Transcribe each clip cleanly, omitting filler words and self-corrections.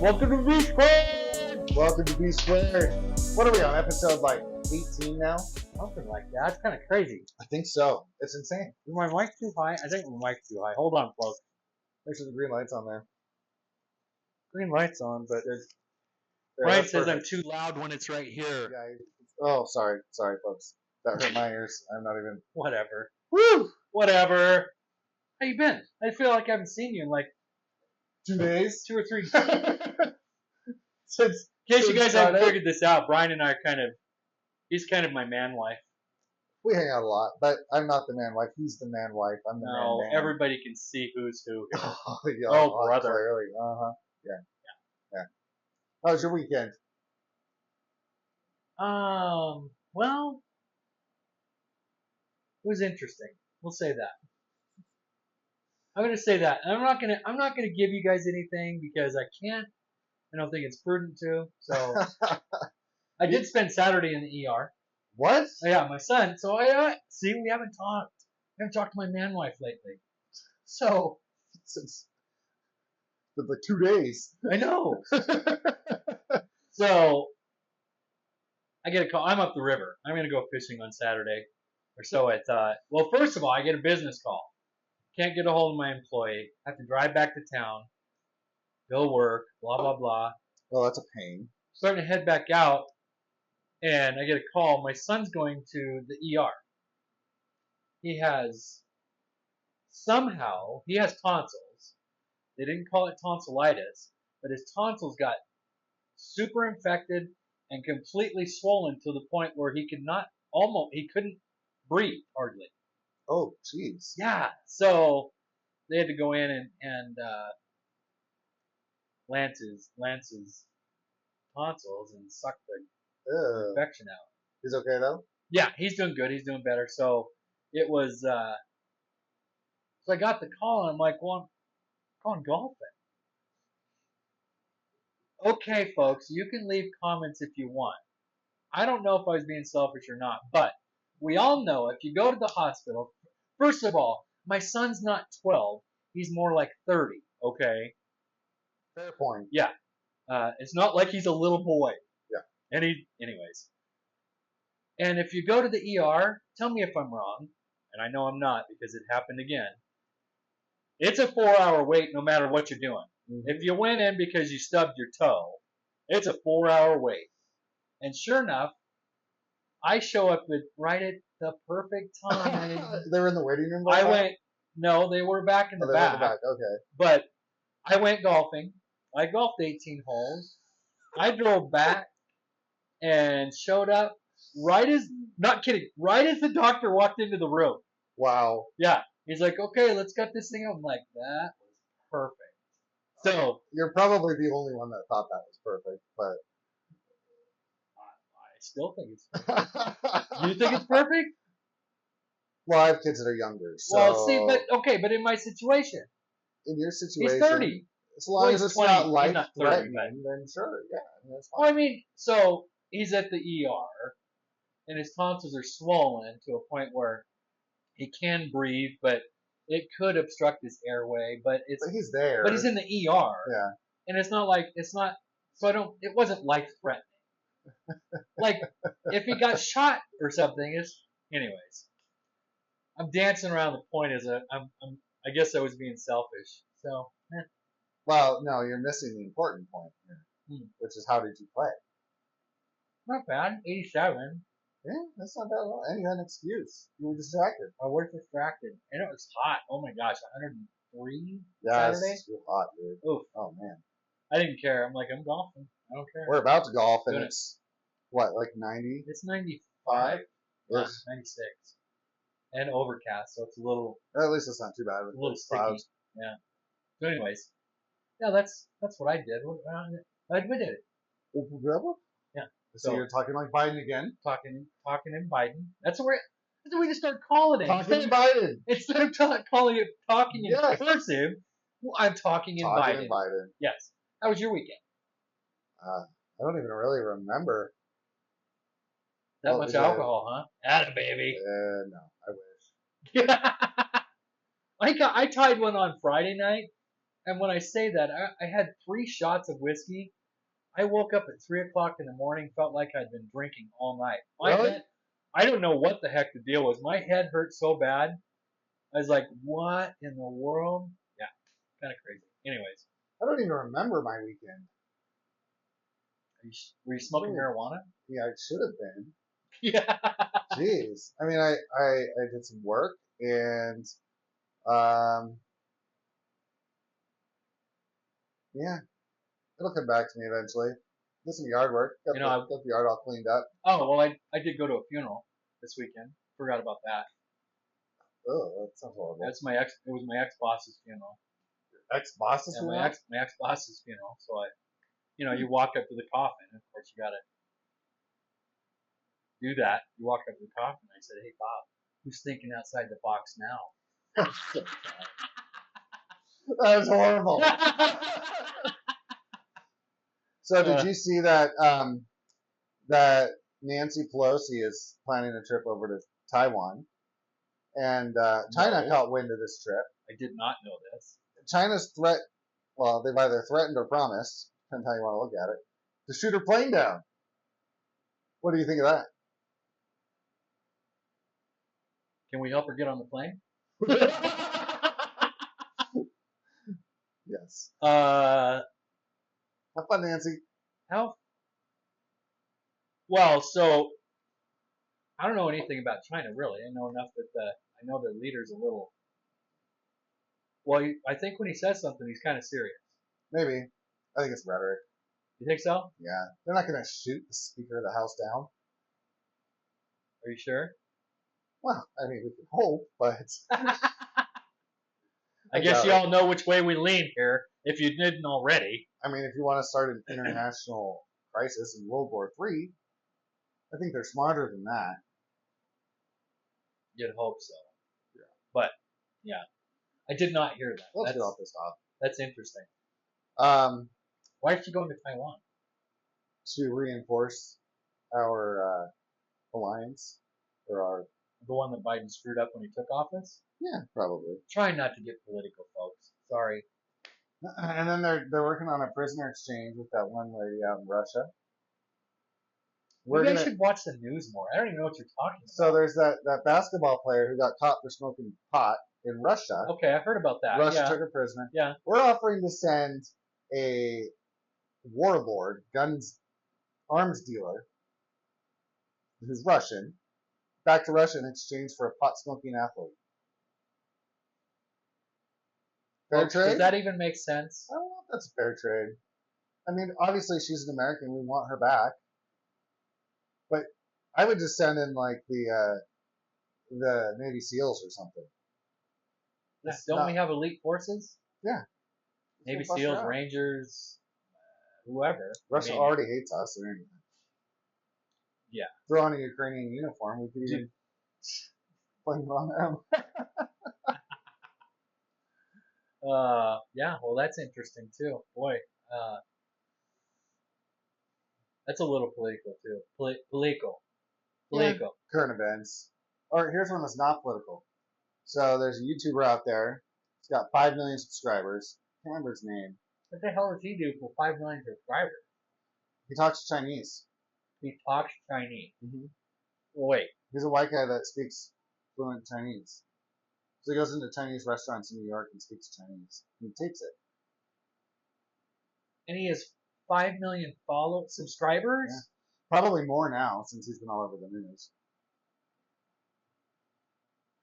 Welcome to B Squared! Welcome to B Squared. What are we on? Episode like 18 now? Something like that. It's kind of crazy. I think so. It's insane. Is my mic too high? I think my mic's too high. Hold on, folks. Make sure the green light's on there. Green light's on, but There, Brian that's says I'm perfect. too loud when it's right here. Oh, sorry, folks. That hurt my ears. I'm not even. Whatever. Woo! Whatever. How you been? I feel like I haven't seen you in like 2 days. 2 or 3 days. Since, In case you guys haven't Friday. figured this out, Brian and I are he's kind of my man wife. We hang out a lot, but I'm not the man wife. He's the man wife. I'm the No, man. everybody can see who's who. Oh, yeah, Oh, brother. Clearly. Yeah. How was your weekend? Well, it was interesting. We'll say that. I'm gonna say that. I'm not gonna give you guys anything because I can't. I don't think it's prudent to. So I did spend Saturday in the ER. What? Oh, yeah, my son. So I see we haven't talked. I haven't talked to my man wife lately. So Since like 2 days. I know. So I get a call. I'm up the river. I'm gonna go fishing on Saturday, or so I thought. Well, first of all, I get a business call. Can't get a hold of my employee. Have to drive back to town. Go work. Blah blah blah. Well, that's a pain. Starting to head back out, and I get a call. My son's going to the ER. He has tonsils. They didn't call it tonsillitis, but his tonsils got super infected and completely swollen to the point where he couldn't breathe hardly. Oh, jeez. Yeah, so they had to go in and Lance's tonsils and suck the infection out. He's okay though? Yeah, he's doing good. He's doing better. So it was. So I got the call and I'm like, well, I'm going golfing. Okay, folks, you can leave comments if you want. I don't know if I was being selfish or not, but we all know if you go to the hospital, first of all, my son's not 12. He's more like 30, okay? Fair point. Yeah. It's not like he's a little boy. Yeah. Anyways. And if you go to the ER, tell me if I'm wrong, and I know I'm not because it happened again. It's a 4-hour wait no matter what you're doing. Mm-hmm. If you went in because you stubbed your toe, it's a 4-hour wait. And sure enough, I show up right at the perfect time. They were in the waiting room? No, they were back in the back. In the back, okay. But I went golfing. I golfed 18 holes. I drove back and showed up right as the doctor walked into the room. Wow. Yeah. He's like, okay, let's get this thing up. I'm like, that was perfect. So you're probably the only one that thought that was perfect, but I still think it's perfect. You think it's perfect? Well, I have kids that are younger, so well, see, but in my situation, in your situation, he's 30. As long as it's 20, not life-threatening, then sure, yeah, that's fine. Well, I mean, so he's at the ER, and his tonsils are swollen to a point where he can breathe, but it could obstruct his airway. But he's there. But he's in the ER. Yeah. And it wasn't life-threatening. Like, if he got shot or something, anyways. I'm dancing around the point I guess I was being selfish. So, Well, no, you're missing the important point here, which is how did you play? Not bad. 87. Yeah, that's not bad at all. And you had an excuse. You were distracted. I was distracted. And it was hot. Oh my gosh, 103 Yes, Saturday? it's hot, dude. Oof. Oh, man. I didn't care. I'm like, I'm golfing. I don't care. We're about to golf, and Good. it's, what, like 90? It's 95. Yeah, Ugh. 96. And overcast, so it's a little... At least it's not too bad with a little those sticky. clouds. Yeah. So anyways. Yeah, that's what I did. I did it. Yeah. So you're talking like Biden again? Talking in Biden. That's the way to start calling it. Talking in Biden. Instead of talking in cursive, I'm talking in Talking Biden. in Biden. Yes. How was your weekend? I don't even really remember. That much alcohol, huh? Atta baby. No, I wish. I tied one on Friday night, And when I say that, I had 3 shots of whiskey. I woke up at 3 o'clock in the morning, felt like I'd been drinking all night. My Really? head, I don't know what the heck the deal was. My head hurt so bad. I was like, what in the world? Yeah, kind of crazy. Anyways, I don't even remember my weekend. were you smoking marijuana? Yeah, I should have been. Yeah. Jeez. I mean, I did some work and, yeah, it'll come back to me eventually. Did some yard work. Got the yard all cleaned up. Oh, well, I did go to a funeral this weekend. Forgot about that. Oh, that sounds horrible. It was my ex-boss's funeral. Ex-boss's funeral? My ex-boss's funeral. So you walk up to the coffin, and of course you gotta do that. You walk up to the coffin. I said, "Hey, Bob, who's thinking outside the box now?" That was horrible. So did you see that that Nancy Pelosi is planning a trip over to Taiwan, and China caught wind of this trip? I did not know this. China's well, they've either threatened or promised, depends how you want to look at it, to shoot her plane down. What do you think of that? Can we help her get on the plane? Yes. Have fun, Nancy. Well, so I don't know anything about China really. I know enough that I know their leader's a little. Well, I think when he says something, he's kind of serious. Maybe. I think it's rhetoric. You think so? Yeah. They're not going to shoot the Speaker of the House down. Are you sure? Well, I mean, we can hope, but. I guess you all know which way we lean here, if you didn't already. I mean, if you want to start an international crisis in World War III, I think they're smarter than that. You'd hope so. Yeah. But, yeah. I did not hear that. Let's get off this off. That's interesting. Why is she going to Taiwan? To reinforce our alliance, or the one that Biden screwed up when he took office? Yeah, probably. Trying not to get political, folks. Sorry. And then they're working on a prisoner exchange with that one lady out in Russia. Maybe I should watch the news more. I don't even know what you're talking about. So there's that basketball player who got caught for smoking pot in Russia. Okay, I heard about that. Russia took a prisoner. Yeah. We're offering to send a warlord, arms dealer, who's Russian, back to Russia in exchange for a pot-smoking athlete. Fair trade? Does that even make sense? I don't know if that's a fair trade. I mean, obviously she's an American. We want her back. But I would just send in like the Navy SEALs or something. Yeah, don't we have elite forces? Yeah. Navy SEALs, Rangers, whoever. Russia already hates us or anything. Yeah. Throw on a Ukrainian uniform, we could even blame it on them. Yeah, well, that's interesting too. Boy, that's a little political too. Political. Yeah. Current events. Or here's one that's not political. So there's a YouTuber out there. He's got 5 million subscribers. I can't remember his name. What the hell does he do for 5 million subscribers? He talks Chinese. He talks Chinese. Mm-hmm. Wait. He's a white guy that speaks fluent Chinese. So he goes into Chinese restaurants in New York and speaks Chinese. And he takes it. And he has 5 million subscribers? Yeah. Probably more now since he's been all over the news.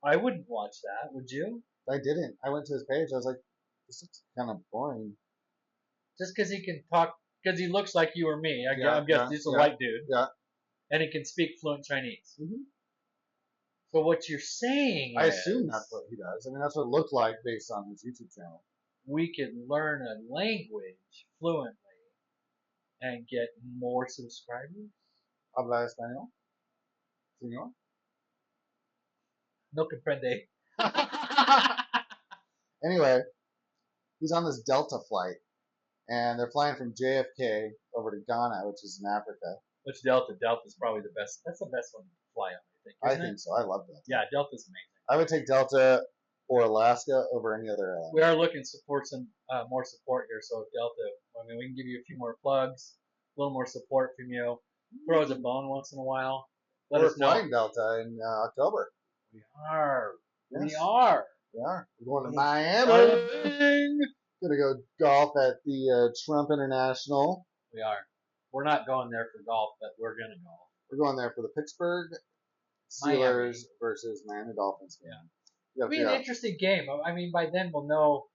I wouldn't watch that, would you? I didn't. I went to his page. I was like, this looks kind of boring. Just because he can talk, because he looks like you or me. I'm guessing he's a white dude. Yeah. And he can speak fluent Chinese. Mm-hmm. So what you're saying I assume that's what he does. I mean, that's what it looked like based on his YouTube channel. We can learn a language fluently and get more subscribers. ¿Habla español? Señor? No comprende. Anyway, he's on this Delta flight, and they're flying from JFK over to Ghana, which is in Africa. Which Delta? Delta's probably the best. That's the best one to fly on, I think. I think so. I love Delta. Yeah, Delta's amazing. I would take Delta or Alaska over any other airline. We are looking for some more support here. So Delta, I mean, we can give you a few more plugs, a little more support from you. Throw us a bone once in a while. Let We're us know. flying Delta in October. We are. Yes. We are. We are. We're going to Miami. Bing. Gonna go golf at the Trump International. We are. We're not going there for golf, but we're gonna golf. We're going there for the Pittsburgh Steelers versus Miami Dolphins game. It'll be an interesting game. I mean, by then we'll know.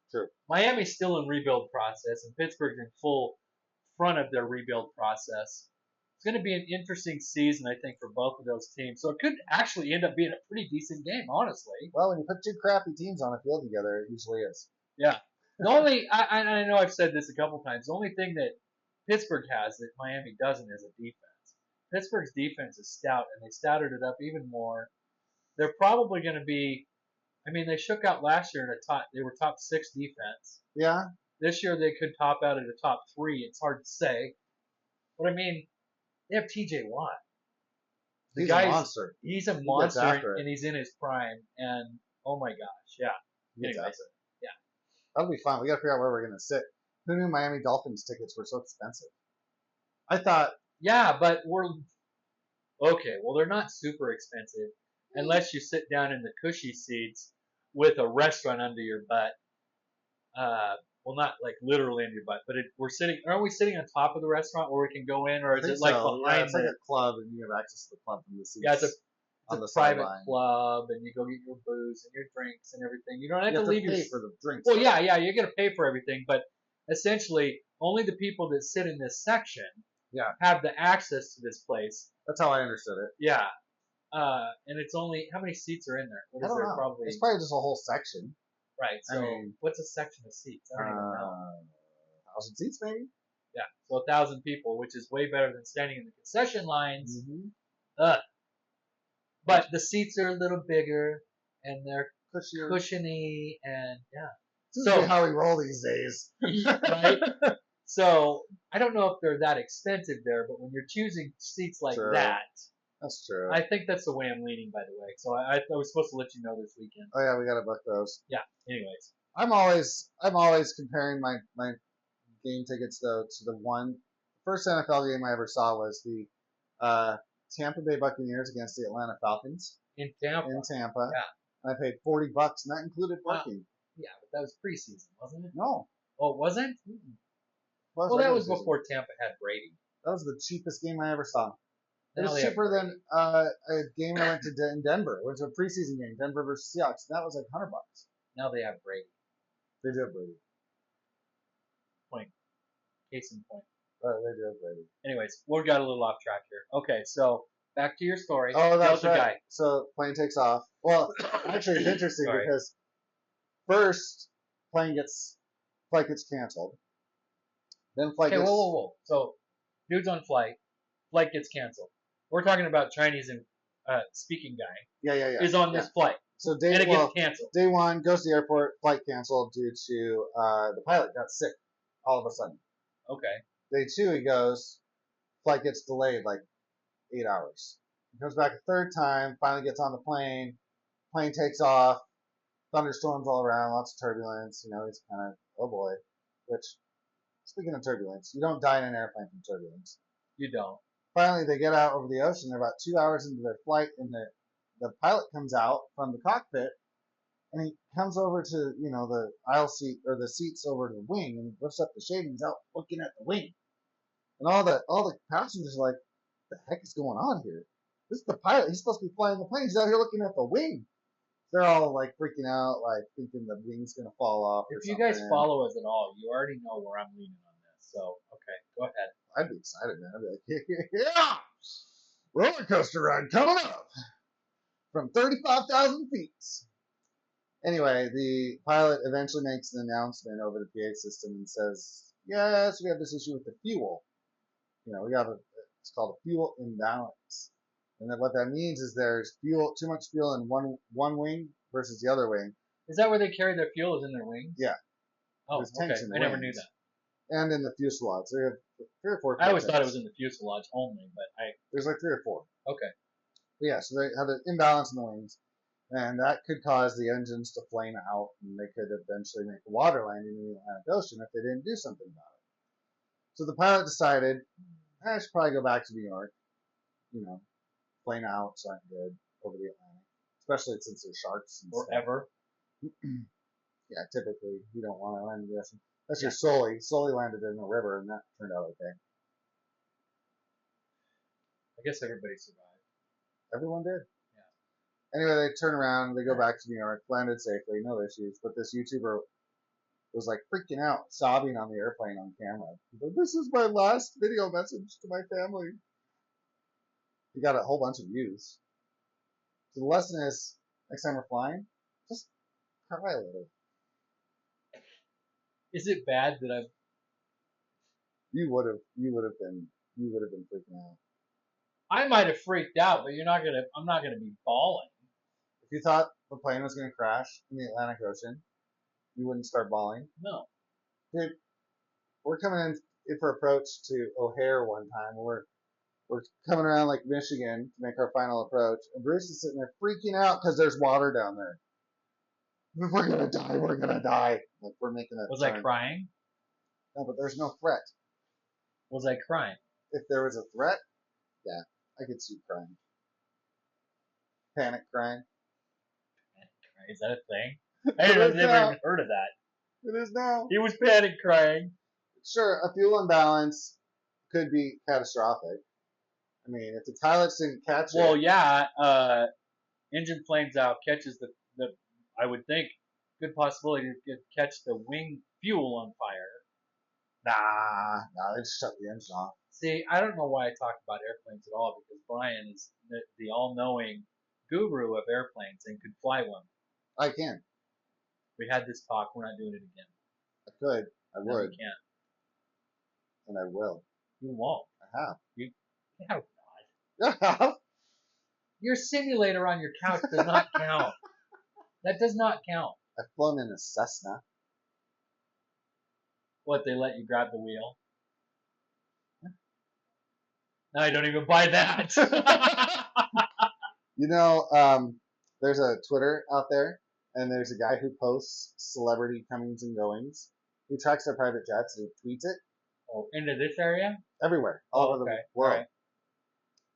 True. Miami's still in rebuild process, and Pittsburgh's in full front of their rebuild process. It's going to be an interesting season, I think, for both of those teams. So it could actually end up being a pretty decent game, honestly. Well, when you put two crappy teams on a field together, it usually is. Yeah. The only, I know I've said this a couple times, the only thing that Pittsburgh has that Miami doesn't is a defense. Pittsburgh's defense is stout, and they stouted it up even more. They're probably going to be, I mean, they shook out last year they were top 6 defense. Yeah. This year they could top out at a top 3. It's hard to say. But I mean, they have TJ Watt. He's a monster. He's a monster, and he's in his prime. And oh my gosh, yeah. Anyways, yeah. That'll be fun. We got to figure out where we're going to sit. Who knew Miami Dolphins tickets were so expensive? I thought. Yeah, but we're okay. Well, they're not super expensive unless you sit down in the cushy seats with a restaurant under your butt. Well, not like literally in your butt, but aren't we sitting on top of the restaurant where we can go in, or is it like behind? Yeah, it's like a club, and you have access to the club from the seats. Yeah, it's a private club, and you go get your booze and your drinks and everything. You don't have to leave pay for the drinks. Well, yeah, you're gonna pay for everything, but essentially, only the people that sit in this section have the access to this place. That's how I understood it. Yeah, and it's only how many seats are in there? I don't know. Probably it's probably just a whole section. Right. So what's a section of seats? I don't even know. 1,000 seats, maybe. Yeah. So 1,000 people, which is way better than standing in the concession lines. Mm-hmm. But the seats are a little bigger, and they're cushiony, and yeah. This is how we roll these days. Right? So I don't know if they're that expensive there, but when you're choosing seats like that. That's true. I think that's the way I'm leaning, by the way. So I was supposed to let you know this weekend. Oh yeah, we gotta book those. Yeah. Anyways, I'm always comparing my game tickets though to the first NFL game I ever saw was the Tampa Bay Buccaneers against the Atlanta Falcons in Tampa. Yeah. And I paid $40, and that included parking. Yeah, but that was preseason, wasn't it? No. Oh, it wasn't? Well, that was before Tampa had Brady. That was the cheapest game I ever saw. It was cheaper than a game I went to in Denver. It was a preseason game, Denver versus Seahawks. That was like $100. Now they have Brady. They do have Brady. Point. Case in point. They do have Brady. Anyways, we got a little off track here. Okay, so back to your story. Oh, that's right. Guy. So plane takes off. Well, actually, it's interesting because first flight gets canceled. Then flight gets. Whoa. So dude's on flight gets canceled. We're talking about Chinese and speaking guy. Yeah. Is on this flight. So and it gets canceled. Day one goes to the airport, flight canceled due to the pilot got sick all of a sudden. Okay. Day 2 he goes, flight gets delayed like 8 hours. He comes back a third time, finally gets on the plane takes off, thunderstorms all around, lots of turbulence, he's kind of, oh boy. Which, speaking of turbulence, you don't die in an airplane from turbulence. You don't. Finally, they get out over the ocean. They're about 2 hours into their flight, and the pilot comes out from the cockpit, and he comes over to, the aisle seat, or the seats over to the wing, and he lifts up the shade, and he's out looking at the wing. And all the passengers are like, what the heck is going on here? This is the pilot. He's supposed to be flying the plane. He's out here looking at the wing. They're all like freaking out, like thinking the wing's going to fall off. If you guys follow us at all, you already know where I'm leaning on this. So, okay, go ahead. I'd be excited, man. I'd be like, yeah! Roller coaster ride coming up from 35,000 feet. Anyway, the pilot eventually makes an announcement over the PA system and says, yes, we have this issue with the fuel. It's called a fuel imbalance. And then what that means is there's too much fuel in one wing versus the other wing. Is that where they carry their fuel, is in their wings? Yeah. Oh, okay. I never knew that. And in the fuselage. There are 3 or 4. I always thought it was in the fuselage only, but there's like 3 or 4. Okay. But yeah, so they have an imbalance in the wings. And that could cause the engines to flame out, and they could eventually make a water landing in the Atlantic Ocean if they didn't do something about it. So the pilot decided, I should probably go back to New York. You know, plane outs aren't good over the Atlantic, especially since there's sharks and Or stuff. ever. Yeah, typically you don't want to land in the ocean. Unless you're Sully landed in a river, and that turned out okay. I guess everybody survived. Everyone did. Yeah. Anyway, they turn around, they go back to New York, landed safely, no issues. But this YouTuber was like freaking out, sobbing on the airplane on camera. Like, this is my last video message to my family. He got a whole bunch of views. So the lesson is, next time we're flying, just cry a little. Is it bad that I've? You would have been freaking out. I might have freaked out, but I'm not gonna be bawling. If you thought the plane was gonna crash in the Atlantic Ocean, you wouldn't start bawling. No. Dude, we're coming in for approach to O'Hare one time. We're coming around Lake Michigan to make our final approach, and Bruce is sitting there freaking out because there's water down there. We're gonna die. We're gonna die. Like we're making a Was turn. I crying? No, but there's no threat. Was I crying? If there was a threat, yeah, I could see you crying. Panic crying. Is that a thing? I've never even heard of that. It is now. He was panic crying. Sure, a fuel imbalance could be catastrophic. I mean, if the pilots didn't catch it. Well, yeah, engine flames out, catches the I would think, good possibility to catch the wing fuel on fire. Nah, they just shut the engine off. See, I don't know why I talk about airplanes at all, because Brian is the all-knowing guru of airplanes and could fly one. I can. We had this talk. We're not doing it again. I could. I No, would. we can't. And I will. You won't. I have. You have not. Yeah. Your simulator on your couch does not count. That does not count. I've flown in a Cessna. What, they let you grab the wheel? No, I don't even buy that. You know, there's a Twitter out there, and there's a guy who posts celebrity comings and goings. He tracks their private jets and he tweets it. Oh, into this area? Everywhere, all over the world. Right.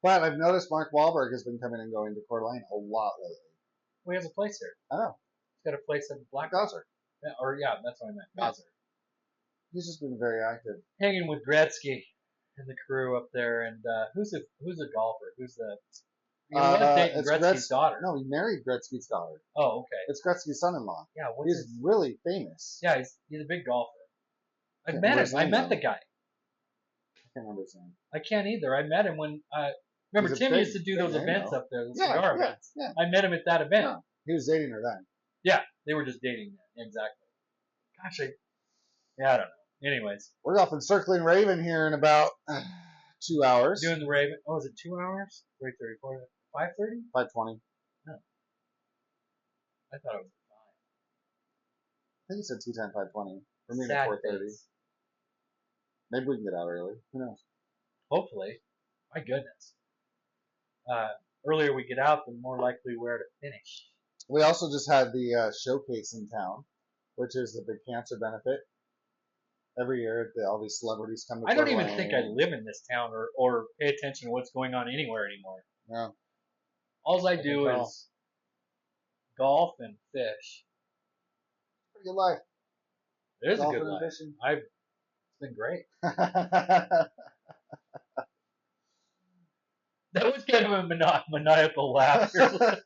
But I've noticed Mark Wahlberg has been coming and going to Coeur d'Alene a lot lately. Well, he has a place here. I know. He's got a place at Black Gazer. Yeah, that's what I meant. Yeah. Gazer. He's just been very active. Hanging with Gretzky and the crew up there, and who's a golfer? Who's the? He was dating Gretzky's daughter. No, he married Gretzky's daughter. Oh, okay. It's Gretzky's son-in-law. Yeah, he's really famous. Yeah, he's a big golfer. I met him. I met the guy. I can't remember his name. I can't either. I met him when remember Tim used to do those events up there, the cigar events. Yeah. I met him at that event. Yeah. He was dating her then. Yeah, they were just dating then. Exactly. Gosh, I don't know. Anyways, we're off in Circling Raven here in about 2 hours. Doing the Raven. Oh, is it 2 hours? 3:30, 5:30? 5:20. No. I thought it was 5. I think it said 2:10, 5:20. For me, Sad 4:30. face. Maybe we can get out early. Who knows? Hopefully. My goodness. Earlier we get out, the more likely we're to finish. We also just had the showcase in town, which is the big cancer benefit. Every year, all these celebrities come to I don't Coeur even d'Alene. think I live in this town or pay attention to what's going on anywhere anymore. No. All I do is golf and fish. Pretty good life. It is Golf a good and life. fishing. It's been great. That was kind of a maniacal laughter.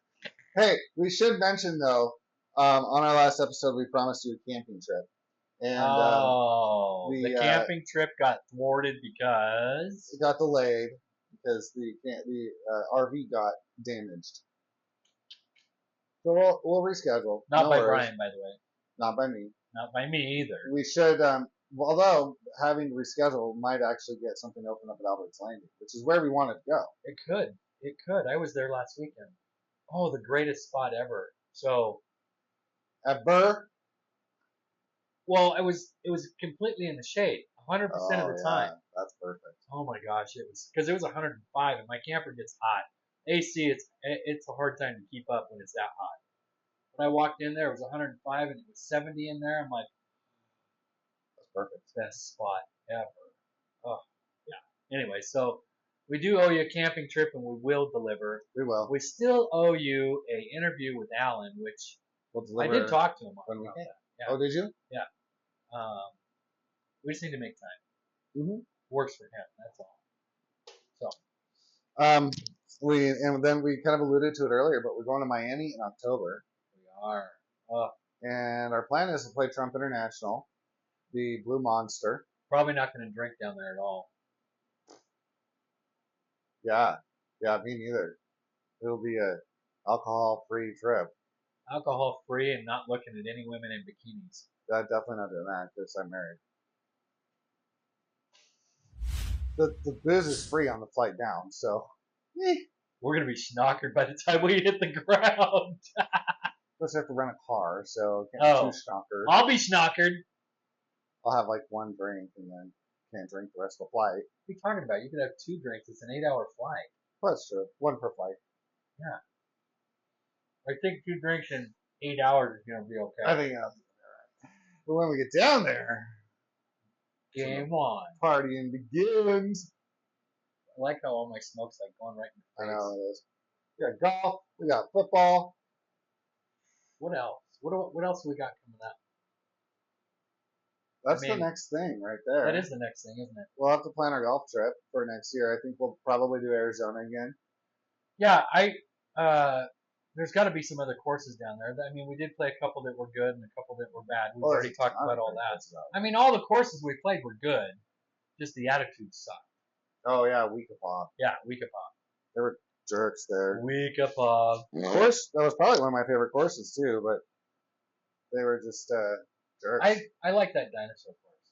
Hey, we should mention though, on our last episode, we promised you a camping trip. And the camping trip got thwarted because it got delayed because the RV got damaged. So we'll reschedule. Not by Brian, by the way. Not by me. Not by me either. We should, although having to reschedule might actually get something open up at Albert's Landing, which is where we wanted to go. It could. It could. I was there last weekend. Oh, the greatest spot ever. So. At Burr? Well, it was completely in the shade, 100% of the time. That's perfect. Oh my gosh, it was because it was 105 and my camper gets hot. AC, it's a hard time to keep up when it's that hot. When I walked in there, it was 105 and it was 70 in there. I'm like, That's perfect. best spot ever. Oh, yeah. Anyway, so we do owe you a camping trip and we will deliver. We will. We still owe you a interview with Alan, which We'll I deliver did talk to him when we about can. that. Yeah. Oh, did you? Yeah. We just need to make time. Mm-hmm. Works for him. That's all. So. And then we kind of alluded to it earlier, but we're going to Miami in October. We are. And our plan is to play Trump International, the Blue Monster. Probably not going to drink down there at all. Yeah, me neither. It'll be a alcohol-free trip. Alcohol-free and not looking at any women in bikinis. Definitely not doing that because I'm married. The booze is free on the flight down, so. We're going to be schnockered by the time we hit the ground. Plus, I have to rent a car, so can't be too schnockered. I'll be schnockered. I'll have like one drink and then can't drink the rest of the flight. What are you talking about? You could have 2 drinks. It's an 8-hour flight. Well, that's true. One per flight. Yeah. I think 2 drinks in 8 hours is going to be okay. I think I'll be alright. But when we get down there, game on. Partying begins. I like how all my smoke's like going right in the face. I know it is. We got golf. We got football. What else? What else we got coming up? That's the next thing right there. That is the next thing, isn't it? We'll have to plan our golf trip for next year. I think we'll probably do Arizona again. Yeah, there's got to be some other courses down there. I mean, we did play a couple that were good and a couple that were bad. We've already talked about all that. I mean, all the courses we played were good. Just the attitude sucked. Oh, yeah, Weekapaw. Yeah, Weekapaw. There were jerks there. Weekapaw. Of course, that was probably one of my favorite courses, too, but they were just jerks. I like that dinosaur course.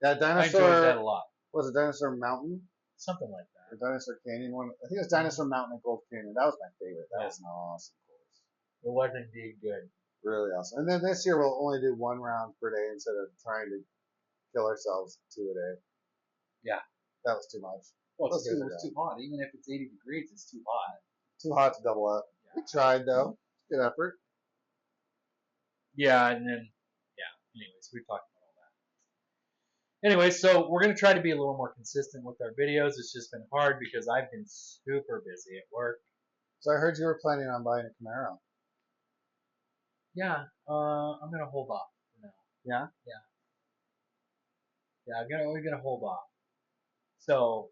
That dinosaur. I enjoyed that a lot. Was it Dinosaur Mountain? Something like that. Or Dinosaur Canyon one? I think it was Dinosaur Mountain and Gold Canyon. That was my favorite. That was an awesome course. It was indeed good. Really awesome. And then this year we'll only do 1 round per day instead of trying to kill ourselves 2 a day. Yeah. That was too much. Well, it was too hot. Even if it's 80 degrees, it's too hot. Too hot to double up. Yeah. We tried, though. Good effort. Yeah, and then, anyways, we talked about all that. Anyway, so we're going to try to be a little more consistent with our videos. It's just been hard because I've been super busy at work. So I heard you were planning on buying a Camaro. Yeah, I'm going to hold off for now. Yeah? Yeah, we're going to hold off. So,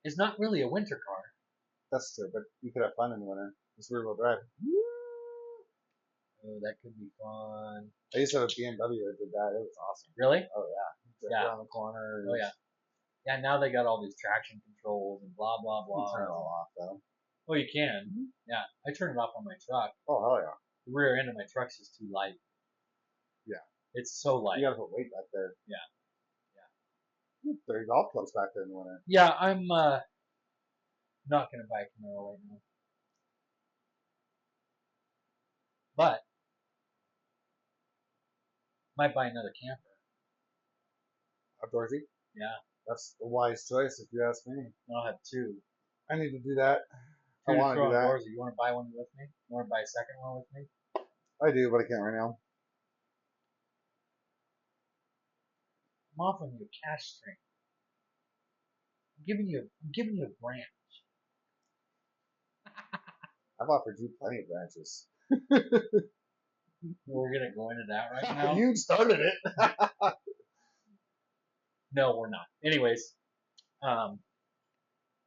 it's not really a winter car. That's true, but you could have fun in the winter. It's rear-wheel drive. Oh, that could be fun. I used to have a BMW that did that. It was awesome. Really? Oh, yeah. Around the corner. Oh, yeah. Yeah, now they got all these traction controls and blah, blah, blah. You turn it all off, though. Oh, you can. Mm-hmm. Yeah, I turn it off on my truck. Oh, hell yeah. The rear end of my truck's just too light. Yeah. It's so light. You gotta put weight back there. Yeah. There are golf clubs back there in the winter. Yeah, I'm not gonna buy a Camaro right now. But might buy another camper. Outdoorsy? Yeah. That's the wise choice if you ask me. I'll have 2. I need to do that. I want to do that. You want to buy one with me? You want to buy a second one with me? I do, but I can't right now. I'm offering you a cash stream. I'm giving you a branch. I've offered you plenty of branches. We're gonna go into that right now. You started it. No, we're not. Anyways,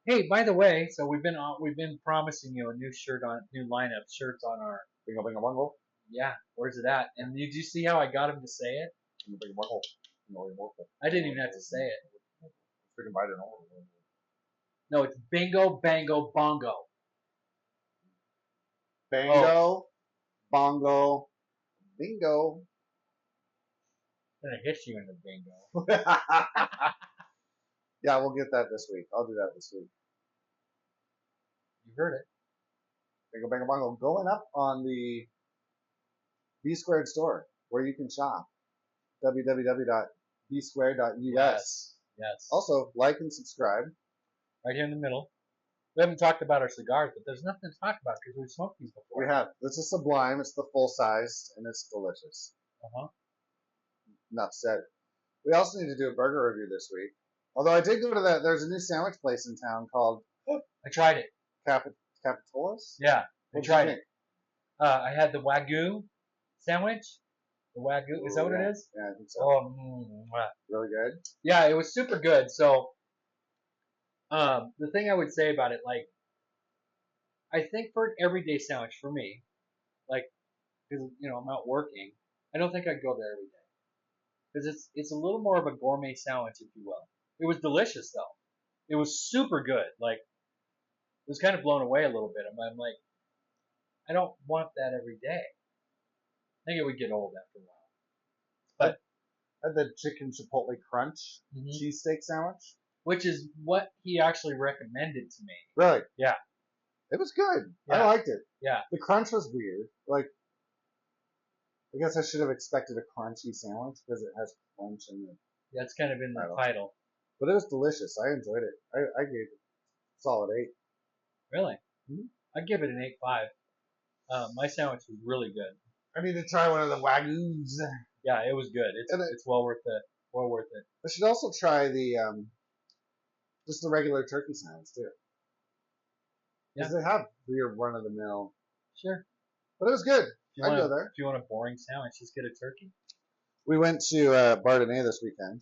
hey, by the way, so we've been promising you a new lineup shirts on our Bingo Bingo Bongo. Yeah, where's it at? And did you see how I got him to say it? Bingo Bingo Bongo. I didn't even have to say it. Freaking bite it over. No, it's Bingo Bango Bongo. Bango, Bongo, Bingo. I'm gonna hit you in the bingo. Yeah, we'll get that this week. I'll do that this week. You heard it. Bingo Bango Bongo. Going up on the B Squared store where you can shop. www.bsquared.us. Yes. Also, like and subscribe. Right here in the middle. We haven't talked about our cigars, but there's nothing to talk about because we've smoked these before. We have. This is Sublime. It's the full size, and it's delicious. Uh-huh. Enough said. We also need to do a burger review this week. Although I did go to that. There's a new sandwich place in town called I tried it. Capitolas. Yeah, I What'd tried you it. think? I had the Wagyu sandwich. The Wagyu, is that what Yeah. it is? Yeah, I think so. Oh, Really good. yeah, it was super good. So, the thing I would say about it, like, I think for an everyday sandwich for me, like, because I'm out working, I don't think I'd go there every day because it's a little more of a gourmet sandwich, if you will. It was delicious though. It was super good. Like, I was kind of blown away a little bit. I'm like, I don't want that every day. I think it would get old after a while. But I had the chicken chipotle crunch cheesesteak sandwich. which is what he actually recommended to me. Really? Yeah. It was good. Yeah. I liked it. Yeah. The crunch was weird. Like, I guess I should have expected a crunchy sandwich because it has crunch in it. Yeah, it's kind of in the title. But it was delicious. I enjoyed it. I gave it a solid 8. Really? Mm-hmm. I'd give it an 8.5. My sandwich was really good. I need to try one of the Wagyus. Yeah, it was good. It's well worth it. Well worth it. I should also try the just the regular turkey sandwich too. Because they have your run of the mill. Sure. But it was good. I'd go there. If you want a boring sandwich, just get a turkey. We went to Bardenay this weekend.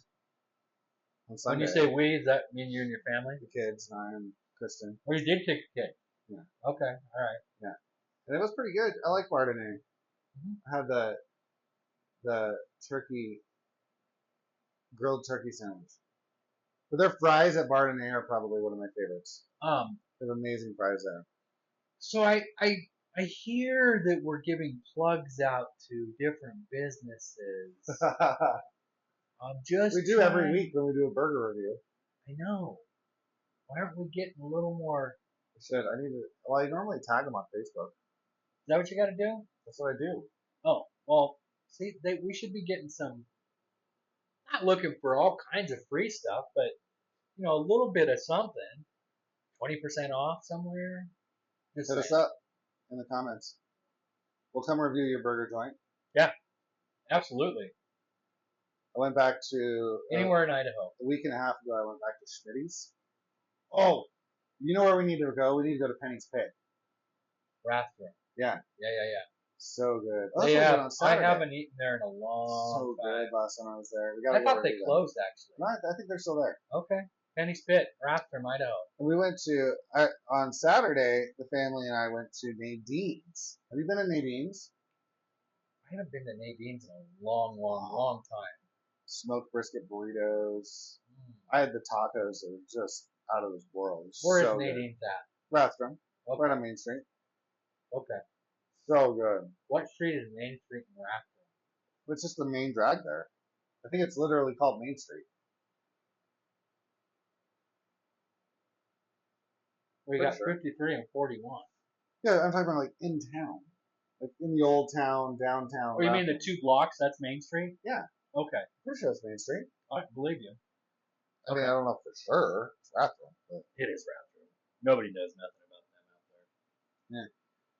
On Sunday. When you say we, does that mean you and your family? The kids, and I and Kristen. Oh, you did take a kid? Yeah. Okay, all right. Yeah. And it was pretty good. I like Bardenay. I had the grilled turkey sandwich. But their fries at Bardenay are probably one of my favorites. They have amazing fries there. So I hear that we're giving plugs out to different businesses. We do every week when we do a burger review. I know. Why aren't we getting a little more? I should. I need to. Well, I normally tag them on Facebook. Is that what you got to do? That's what I do. Oh, well, see, we should be getting some. Not looking for all kinds of free stuff, but a little bit of something. 20% off somewhere. Hit us up in the comments. We'll come review your burger joint. Yeah, absolutely. I went back to anywhere in Idaho. A week and a half ago, I went back to Schmitty's. Oh, you know where we need to go? We need to go to Penny's Pit. Rathrum. Yeah. Yeah. So good. I haven't eaten there in a long time. So good last time I was there. I thought they closed, actually. No, I think they're still there. Okay. Penny's Pit, Rathrum, Idaho. And we went to, on Saturday, the family and I went to Nadine's. Have you been to Nadine's? I haven't been to Nadine's in a long time. Smoked brisket burritos. I had the tacos that were just out of this world. Where is Nadine's at? Rathrum. Okay. Right on Main Street. Okay. So good. What street is Main Street in Rathrum? It's just the main drag there. I think it's literally called Main Street. We got 53 and 41. Yeah, I'm talking about like in town. Like in the old town, downtown. Oh, you mean the 2 blocks? That's Main Street? Yeah. Okay. Pretty sure it's Main Street. I believe you. I mean, I don't know for sure. It's Rathrum. But it is Rathrum. Nobody knows nothing about them out there. Yeah.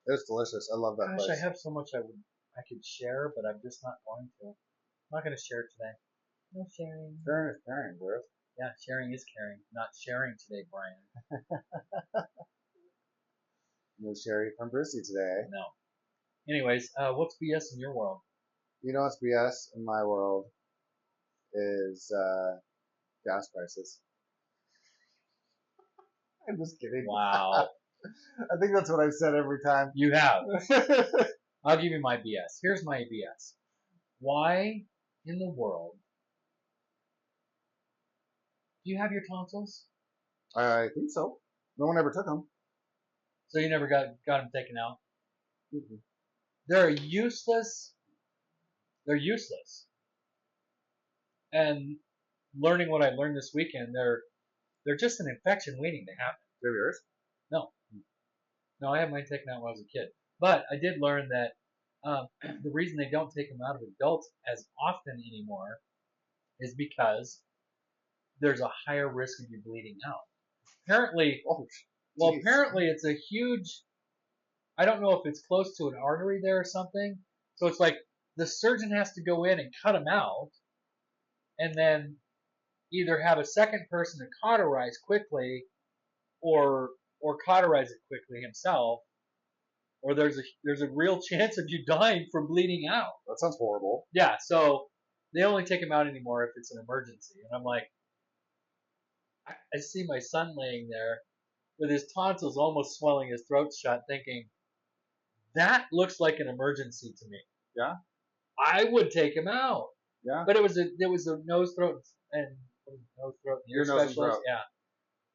It was delicious. I love that place. I have so much I could share, but I'm just not going to. I'm not going to share today. No sharing. Sharing is caring, bro. Yeah, sharing is caring. Not sharing today, Brian. No sherry from Brucey today. No. Anyways, what's BS in your world? You know what's BS in my world is gas prices. I'm just kidding. Wow. I think that's what I've said every time. You have. I'll give you my BS. Here's my BS. Why in the world do you have your tonsils? I think so. No one ever took them. So you never got them taken out? Mm-hmm. They're useless. They're useless. And learning what I learned this weekend, they're just an infection waiting to happen. They're yours? No, I had mine taken out when I was a kid. But I did learn that the reason they don't take them out of adults as often anymore is because there's a higher risk of you bleeding out. Apparently, Well, Jeez. apparently it's a huge. I don't know if it's close to an artery there or something. So it's like the surgeon has to go in and cut him out, and then either have a second person to cauterize quickly, or cauterize it quickly himself, or there's a real chance of you dying from bleeding out. That sounds horrible. Yeah, so they only take him out anymore if it's an emergency. And I'm like, I see my son laying there with his tonsils almost swelling his throat shut, thinking, that looks like an emergency to me. Yeah. I would take him out. Yeah. But it was a nose, throat, and ear specialist. Throat. Yeah.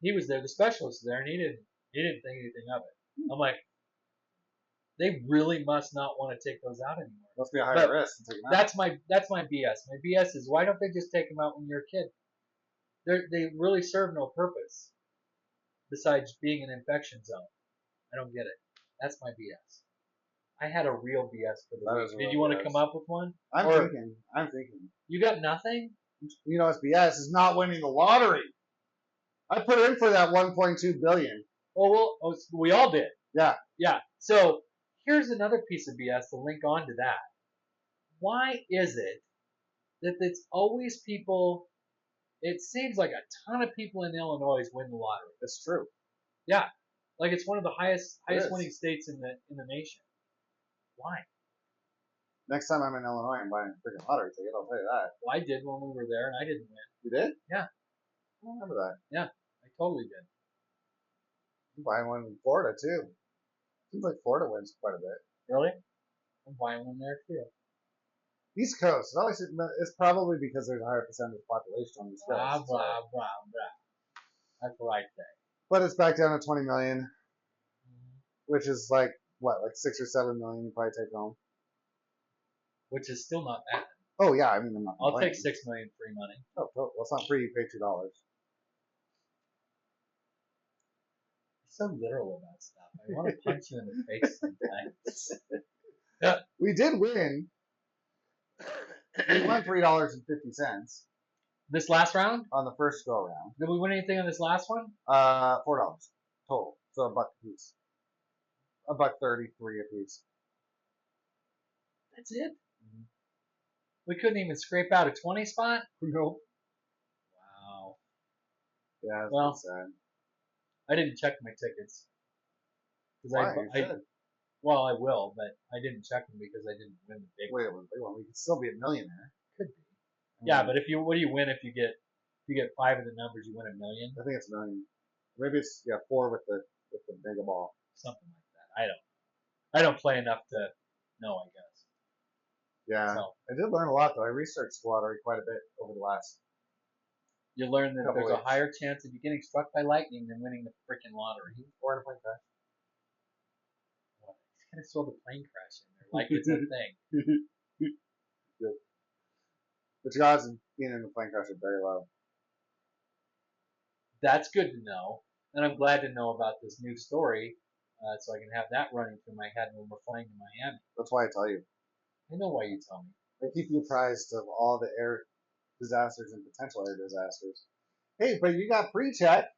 He was there, the specialist was there, and he didn't think anything of it. I'm like, they really must not want to take those out anymore. Must be a higher risk to take them out. That's my BS. My BS is, why don't they just take them out when you're a kid? They really serve no purpose besides being an infection zone. I don't get it. That's my BS. I had a real BS for the week. Did you want to come up with one? I'm thinking. You got nothing? You know, it's BS is not winning the lottery. I put in for that 1.2 billion. Oh, we all did. Yeah. Yeah. So here's another piece of BS to link on to that. Why is it that it's always people? It seems like a ton of people in Illinois win the lottery. That's true. Yeah, like it's one of the highest winning states in the nation. Why? Next time I'm in Illinois, I'm buying a freaking lottery ticket. I'll tell you that. Well, I did when we were there, and I didn't win. You did? Yeah. I don't remember that. Yeah, I totally did. I'm buying one in Florida too. Seems like Florida wins quite a bit. Really? I'm buying one there too. East Coast. It's probably because there's a higher percentage of population on the East Coast. Blah, blah. That's what I say. But it's back down to 20 million, which is like, what, like 6 or 7 million you probably take home. Which is still not bad. Oh, yeah, I mean, I'm not I'll complaining. take $6 million free money. Oh, well, it's not free. You pay $2. You're so literal about stuff. I want to punch you in the face sometimes. We did win. We won $3.50 This last round? on the first go round. Did we win anything on this last one? $4 total. So $1 a piece. $1.33 a piece. That's it? Mm-hmm. We couldn't even scrape out a 20 spot? Nope. Wow. Yeah, that's Well, sad. I didn't check my tickets. Why? You should. Well, I will, but I didn't check them because I didn't win the big one. Wait, we could still be a millionaire. Could be. Yeah, but what do you win if you get 5 of the numbers? You win $1 million. I think it's $1 million. Maybe it's 4 with the mega ball. Something like that. I don't play enough to know, I guess. Yeah, So, I did learn a lot though. I researched the lottery quite a bit over the last. You learn that there's weeks. a higher chance of you getting struck by lightning than winning the freaking lottery. Or in a plane crash. Well, he's gonna throw the plane crash in there like it's a thing. Good. But your odds of being in a plane crash are very low. That's good to know, and I'm glad to know about this new story, so I can have that running through my head when we're flying to Miami. That's why I tell you. I know why you tell me. I keep you apprised of all the air disasters and potential air disasters. Hey, but you got pre-check.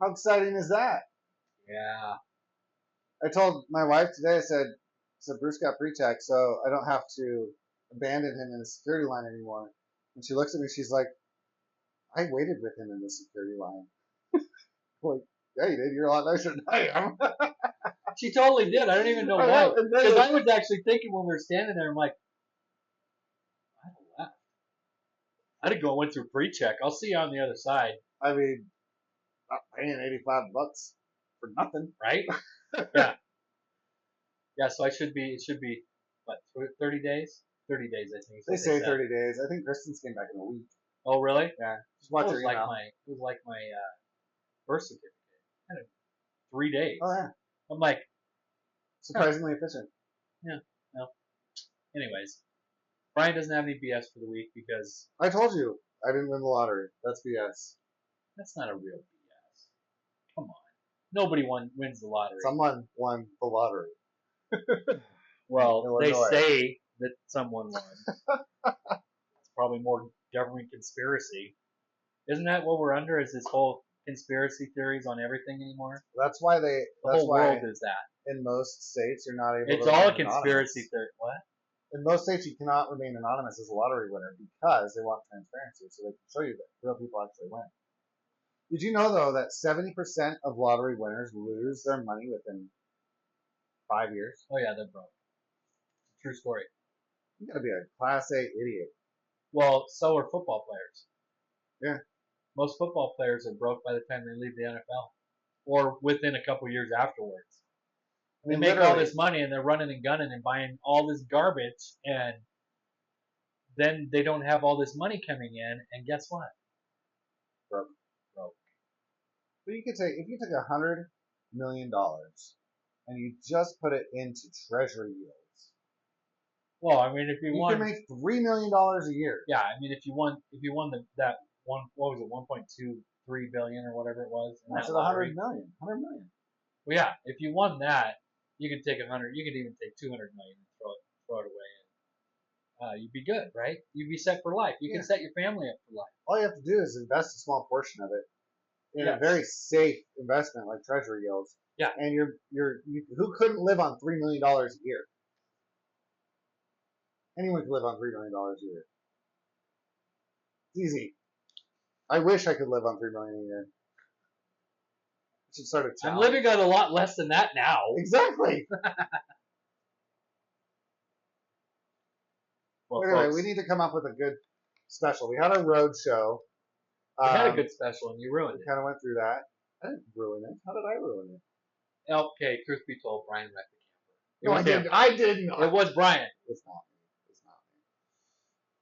How exciting is that? Yeah. I told my wife today, I said Bruce got pre-check, so I don't have to abandon him in the security line anymore. And she looks at me, she's like, I waited with him in the security line. Like, yeah, you did. You're a lot nicer than I am. She totally did. I don't even know why. Because I was actually thinking when we were standing there, I'm like, I don't laugh. I'd have went through pre-check. I'll see you on the other side. I mean, not paying $85 for nothing. Right? Yeah. Yeah, so it should be, what, 30 days? 30 days, I think. They say 30 days. I think Kristen's came back in a week. Oh, really? Yeah. Just watch her email. It was like my birth certificate. Kind of 3 days. Oh, yeah. I'm like, surprisingly efficient. Yeah. Well, anyways, Brian doesn't have any BS for the week because I told you I didn't win the lottery. That's BS. That's not a real BS. Come on, nobody wins the lottery. Someone won the lottery. Well, they say that someone won. It's probably more government conspiracy. Isn't that what we're under? Is this whole conspiracy theories on everything anymore. That's why The whole world is that. in most states you're not able It's to all a remain conspiracy anonymous. theory. What? In most states, you cannot remain anonymous as a lottery winner because they want transparency, so they can show you that real people actually win. Did you know, though, that 70% of lottery winners lose their money within 5 years? Oh yeah, they're broke. True story. You gotta be a class A idiot. Well, so are football players. Yeah. Most football players are broke by the time they leave the NFL, or within a couple years afterwards. I They mean, make all literally, this money and they're running and gunning and buying all this garbage, and then they don't have all this money coming in, and guess what? broke. Broke. But you could say, if you took $100 million and you just put it into treasury yields, Well, I mean, if you you won, can make $3 million a year. yeah, I mean, if you won that one, what was it, 1.23 billion or whatever it was in That's that at lottery. 100 million. Well, yeah, if you won that, you can take 100. You could even take 200 million and throw it away, and you'd be good, right? You'd be set for life. You can set your family up for life. All you have to do is invest a small portion of it in Yes. a very safe investment like treasury yields. Yeah. And who couldn't live on $3 million a year? Anyone could live on $3 million a year. It's easy. I wish I could live on $3 million a year. I should start a I'm challenge. living on a lot less than that now. Exactly. Well, Anyway, folks, we need to come up with a good special. We had a road show. we had a good special and you ruined We it. kind of went through that. I didn't ruin it. How did I ruin it? Okay, truth be told, Brian wrecked the camper. It No, was I him. didn't. I did not. It was Brian. It's not me. It's not me.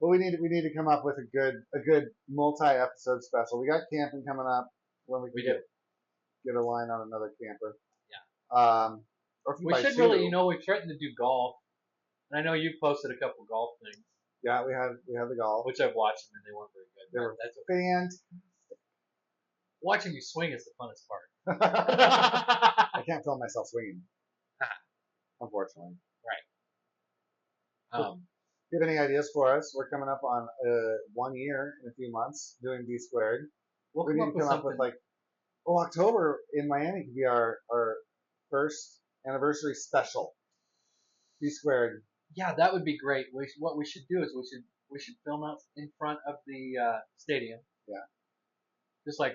But we need to come up with a good multi-episode special. We got camping coming up when we do. Get a line on another camper. Yeah. Or if you We buy should two, really, we threatened to do golf. And I know you posted a couple golf things, Yeah, we have the golf. which I've watched them and they weren't very good. They were That's okay. fantastic. Watching you swing is the funnest part. I can't film myself swinging, unfortunately. Right. Do you have any ideas for us? We're coming up on 1 year in a few months doing B squared. We'll We need to come up with October in Miami could be our first anniversary special. B squared. Yeah, that would be great. What we should do is we should film out in front of the stadium. Yeah. Just like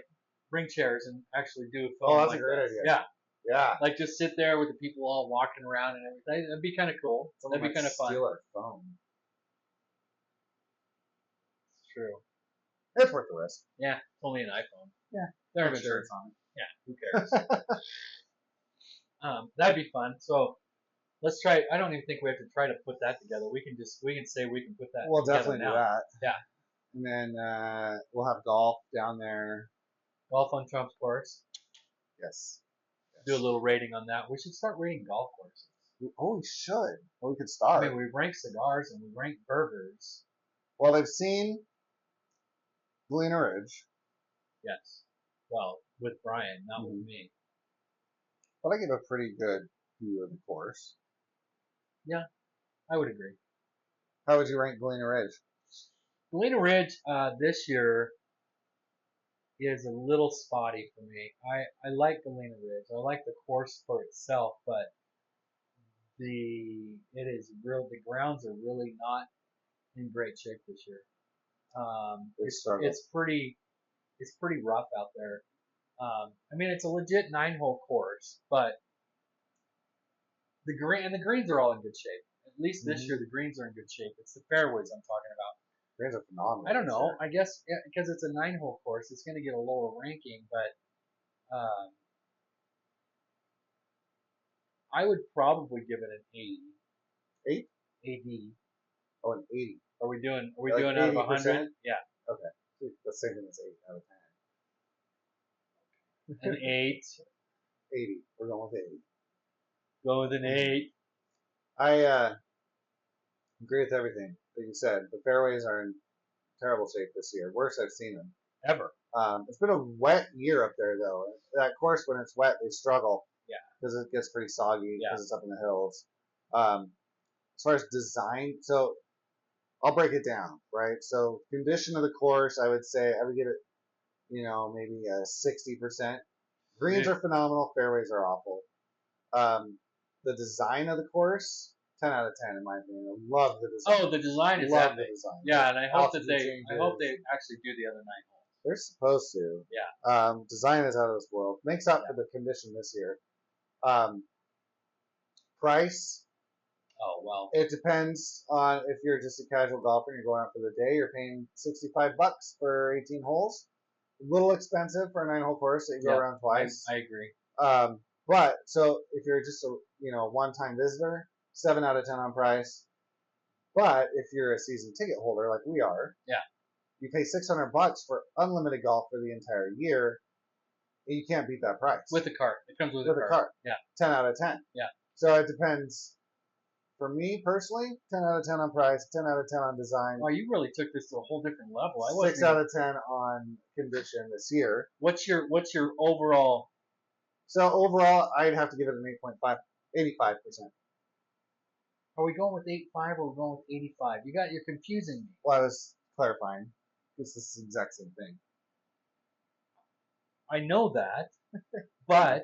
bring chairs and actually do a film. Oh, that's like a great this. idea. Yeah. Yeah. Like just sit there with the people all walking around and everything. That'd be kind of cool. Someone That'd be kind of fun. steal our phone. It's true. It's worth the risk. Yeah, it's only an iPhone. Yeah. They're Insurance insured. on it. Yeah, who cares? That'd be fun. So let's try. I don't even think we have to try to put that together. We can say we can put that. We'll together definitely now. do that. Yeah. And then we'll have golf down there. Golf on Trump's course. Yes. Do a little rating on that. We should start rating golf courses. We should. Or we could I start. mean, we rank cigars and we rank burgers. Well, they've seen Galena Ridge. Yes. Well, with Brian, not with me. But I give a pretty good view of the course. Yeah, I would agree. How would you rank Galena Ridge? Galena Ridge this year is a little spotty for me. I like Galena Ridge. I like the course for itself, but the grounds are really not in great shape this year. It's pretty rough out there. I mean, it's a legit 9-hole course, but the greens are all in good shape. At least this year, the greens are in good shape. It's the fairways I'm talking about. Greens are phenomenal. I don't know. I guess because it's a 9-hole course, it's going to get a lower ranking, but I would probably give it an 80. 8? AD. Oh, an 80. Are we doing Like out of 80%? 100? Yeah. Okay. That's the same thing as 8 out of 10. An 8. 80. We're going with 80. Go with an 8. I agree with everything that you said. The fairways are in terrible shape this year. Worst I've seen them. Ever. It's been a wet year up there, though. That course, when it's wet, they struggle. Yeah. Because it gets pretty soggy because Yeah. it's up in the hills. As far as design, so I'll break it down, right? So condition of the course, I would say I would give it maybe a 60%. Greens Yeah. are phenomenal. Fairways are awful. The design of the course, 10 out of 10 in my opinion. I love the design. Oh, the design is Love epic. the design. Yeah, and I hope that Altitude I hope they changes. actually do the other 9 holes. They're supposed to. Yeah. Design is out of this world. Makes up for the condition this year. Price. Oh well. It depends on if you're just a casual golfer and you're going out for the day. You're paying $65 for 18 holes. A little expensive for a 9-hole course that you go around twice. I agree. But so if you're just a one-time visitor, 7 out of 10 on price. But if you're a season ticket holder like we are, yeah, you pay $600 for unlimited golf for the entire year. And you can't beat that price. With the cart, it comes with a cart. Yeah, 10 out of 10. Yeah. So it depends. For me personally, 10 out of 10 on price, 10 out of 10 on design. Well, you really took this to a whole different level. 6 out of 10 on condition this year. What's your overall? So overall, I'd have to give it an 8.5, 85%. Are we going with 8.5 or are we going with 85? You're confusing me. Well, I was clarifying. It's the exact same thing. I know that, but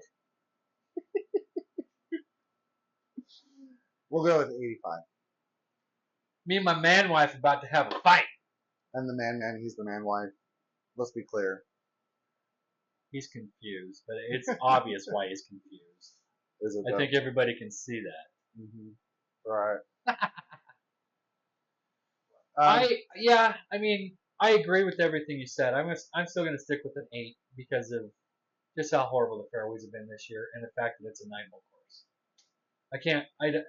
we'll go with 85. Me and my man wife are about to have a fight. And the man, he's the man wife. Let's be clear. He's confused, but it's obvious why he's confused. Is it? I think everybody can see that. Mm-hmm. Right. I mean, I agree with everything you said. I'm still going to stick with an 8 because of just how horrible the fairways have been this year and the fact that it's a 9-hole course.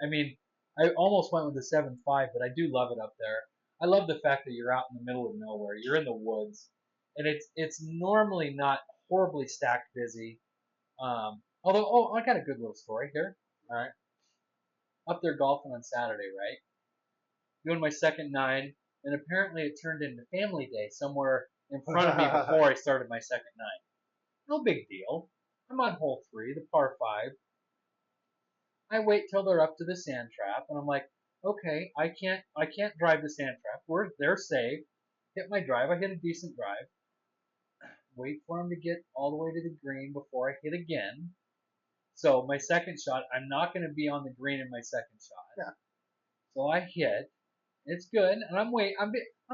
I mean, I almost went with the 7.5, but I do love it up there. I love the fact that you're out in the middle of nowhere. You're in the woods, and it's normally not horribly stacked busy. Although, I got a good little story here. All right, up there golfing on Saturday, right? Doing my second 9, and apparently it turned into family day somewhere in front of me before I started my second 9. No big deal. I'm on hole 3, the par 5. I wait till they're up to the sand trap, and I'm like, okay, I can't drive the sand trap. They're safe. Hit my drive. I hit a decent drive. Wait for them to get all the way to the green before I hit again. So my second shot, I'm not going to be on the green in my second shot. Yeah. So I hit. It's good, and I'm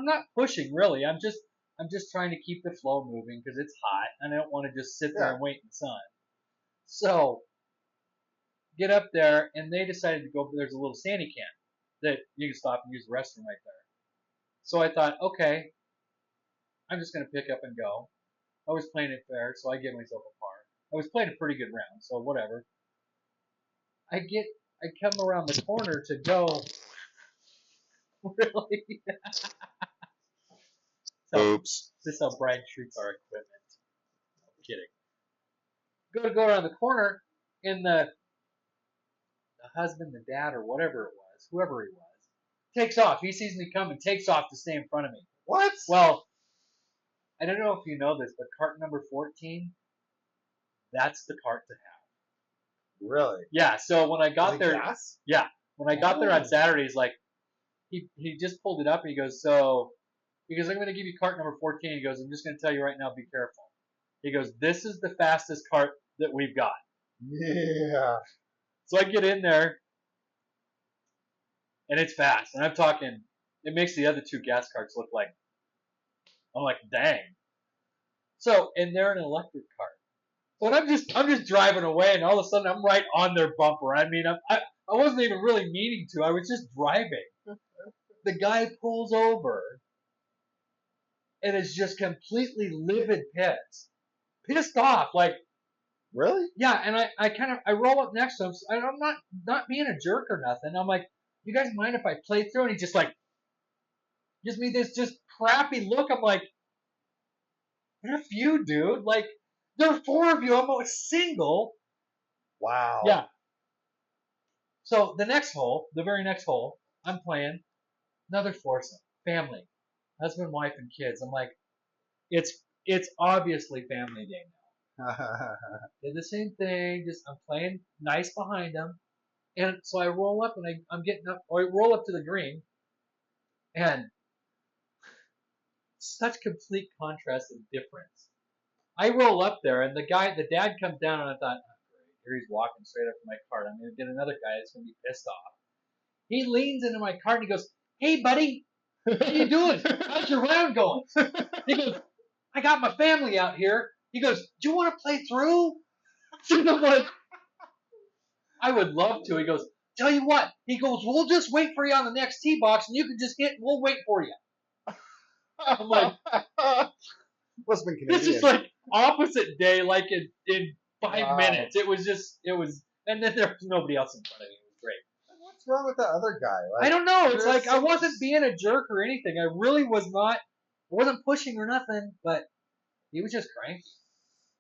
not pushing really. I'm just trying to keep the flow moving because it's hot, and I don't want to just sit there and wait in the sun. So get up there, and they decided to go. There's a little sandy camp that you can stop and use the restroom right there. So I thought, okay, I'm just going to pick up and go. I was playing it fair, so I give myself a par. I was playing a pretty good round, so whatever. I come around the corner to go. Really? Oops. This is how Brian treats our equipment. I'm kidding. Go around the corner, and the husband, the dad, or whatever it was, whoever he was, takes off. He sees me coming, takes off to stay in front of me. What? Well, I don't know if you know this, but cart number 14, that's the cart to have. Really? Yeah. So when I got there, gas? yeah, when I got there on Saturday, he's like, he just pulled it up and he goes, I'm going to give you cart number 14. He goes, I'm just going to tell you right now, be careful. He goes, this is the fastest cart that we've got. Yeah. So I get in there, and it's fast. And I'm talking, it makes the other 2 gas carts look like, I'm like, dang. So, and they're an electric cart. But I'm just driving away, and all of a sudden I'm right on their bumper. I mean, I wasn't even really meaning to. I was just driving. The guy pulls over, and is just completely livid pissed off, like. Really? Yeah, and I roll up next to him. So I'm not being a jerk or nothing. I'm like, you guys mind if I play through? And he just like gives me this just crappy look. I'm like, F you, dude. Like, there are 4 of you. I'm a single. Wow. Yeah. So the very next hole, I'm playing another foursome, family, husband, wife, and kids. I'm like, it's obviously family day now. Did the same thing. Just I'm playing nice behind them, and so I roll up and I'm getting up, or I roll up to the green, and such complete contrast and difference. I roll up there, and the dad comes down, and I thought, oh, great, here he's walking straight up to my cart. I'm going to get another guy that's going to be pissed off. He leans into my cart and he goes, "Hey, buddy, how you doing? How's your round going?" He goes, "I got my family out here." He goes, "Do you want to play through?" And I'm like, "I would love to." He goes, "Tell you what." He goes, "We'll just wait for you on the next tee box, and you can just hit, and we'll wait for you." I'm like, must have been this Canadian. is like opposite day, like in 5 Wow. minutes. It was, and then there was nobody else in front of me. It was great. What's wrong with that other guy? Like, I don't know. It's like I there's- wasn't being a jerk or anything. I really was not. I wasn't pushing or nothing, but he was just cranky.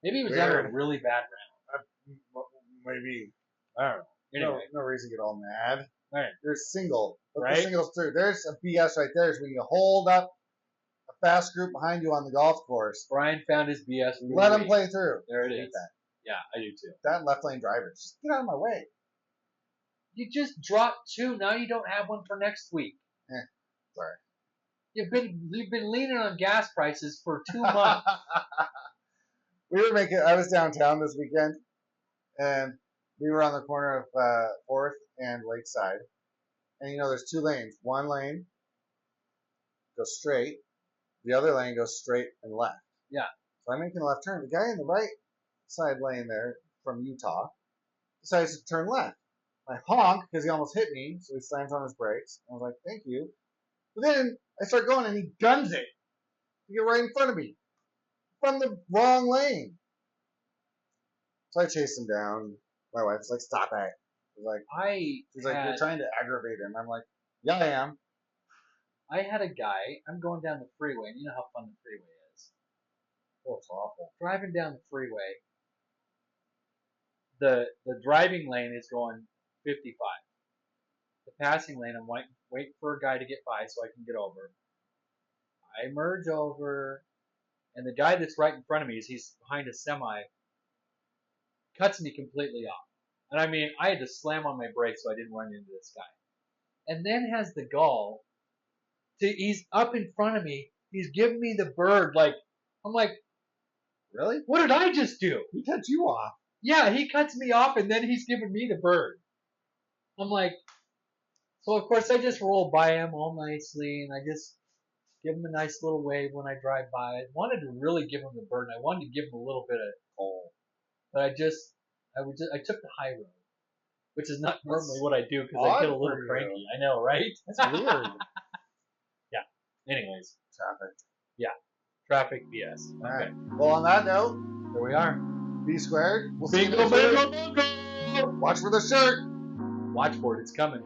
Maybe he was having a Weird. really bad round. Maybe. I don't know. Anyway, No reason to get all mad. all right. You're single. Look Right? the singles through. There's a BS right there. Is when you hold up a fast group behind you on the golf course. Brian found his BS. Let them play through. There it I hate is. That. Yeah, I do too. That left lane drivers. Just get out of my way. You just dropped 2. Now you don't have one for next week. Sorry. You've been leaning on gas prices for 2 months. I was downtown this weekend, and we were on the corner of 4th and Lakeside. And there's 2 lanes. One lane goes straight. The other lane goes straight and left. Yeah. So I'm making a left turn. The guy in the right side lane there from Utah decides to turn left. I honk because he almost hit me, so he slams on his brakes. I was like, "Thank you." But then I start going, and he guns it to get right in front of me from the wrong lane. So I chased him down. My wife's like, "Stop it." She's like, "You're trying to aggravate him." I'm like, "Yeah, I am." I had a guy. I'm going down the freeway, and you know how fun the freeway is. Oh, it's awful. Driving down the freeway, the driving lane is going 55. The passing lane, I'm waiting for a guy to get by so I can get over. I merge over, and the guy that's right in front of me, he's behind a semi, cuts me completely off. And I mean, I had to slam on my brakes so I didn't run into this guy. And then has the gall he's up in front of me. He's giving me the bird. I'm like, really? What did I just do? He cut you off. Yeah, he cuts me off, and then he's giving me the bird. I'm like, so of course I just roll by him all nicely, and I just give him a nice little wave when I drive by. I wanted to really give him the bird, and I wanted to give him a little bit of coal, but I took the high road, which is not normally what I do because I get a little cranky. I know, right? That's weird. Yeah. Anyways. Traffic. Yeah. Traffic BS. All Okay. right. Well, on that note, Here we are. B squared. We'll see you Bingo, next week. bingo, bingo! Watch for the shirt. Watch for it. It's coming.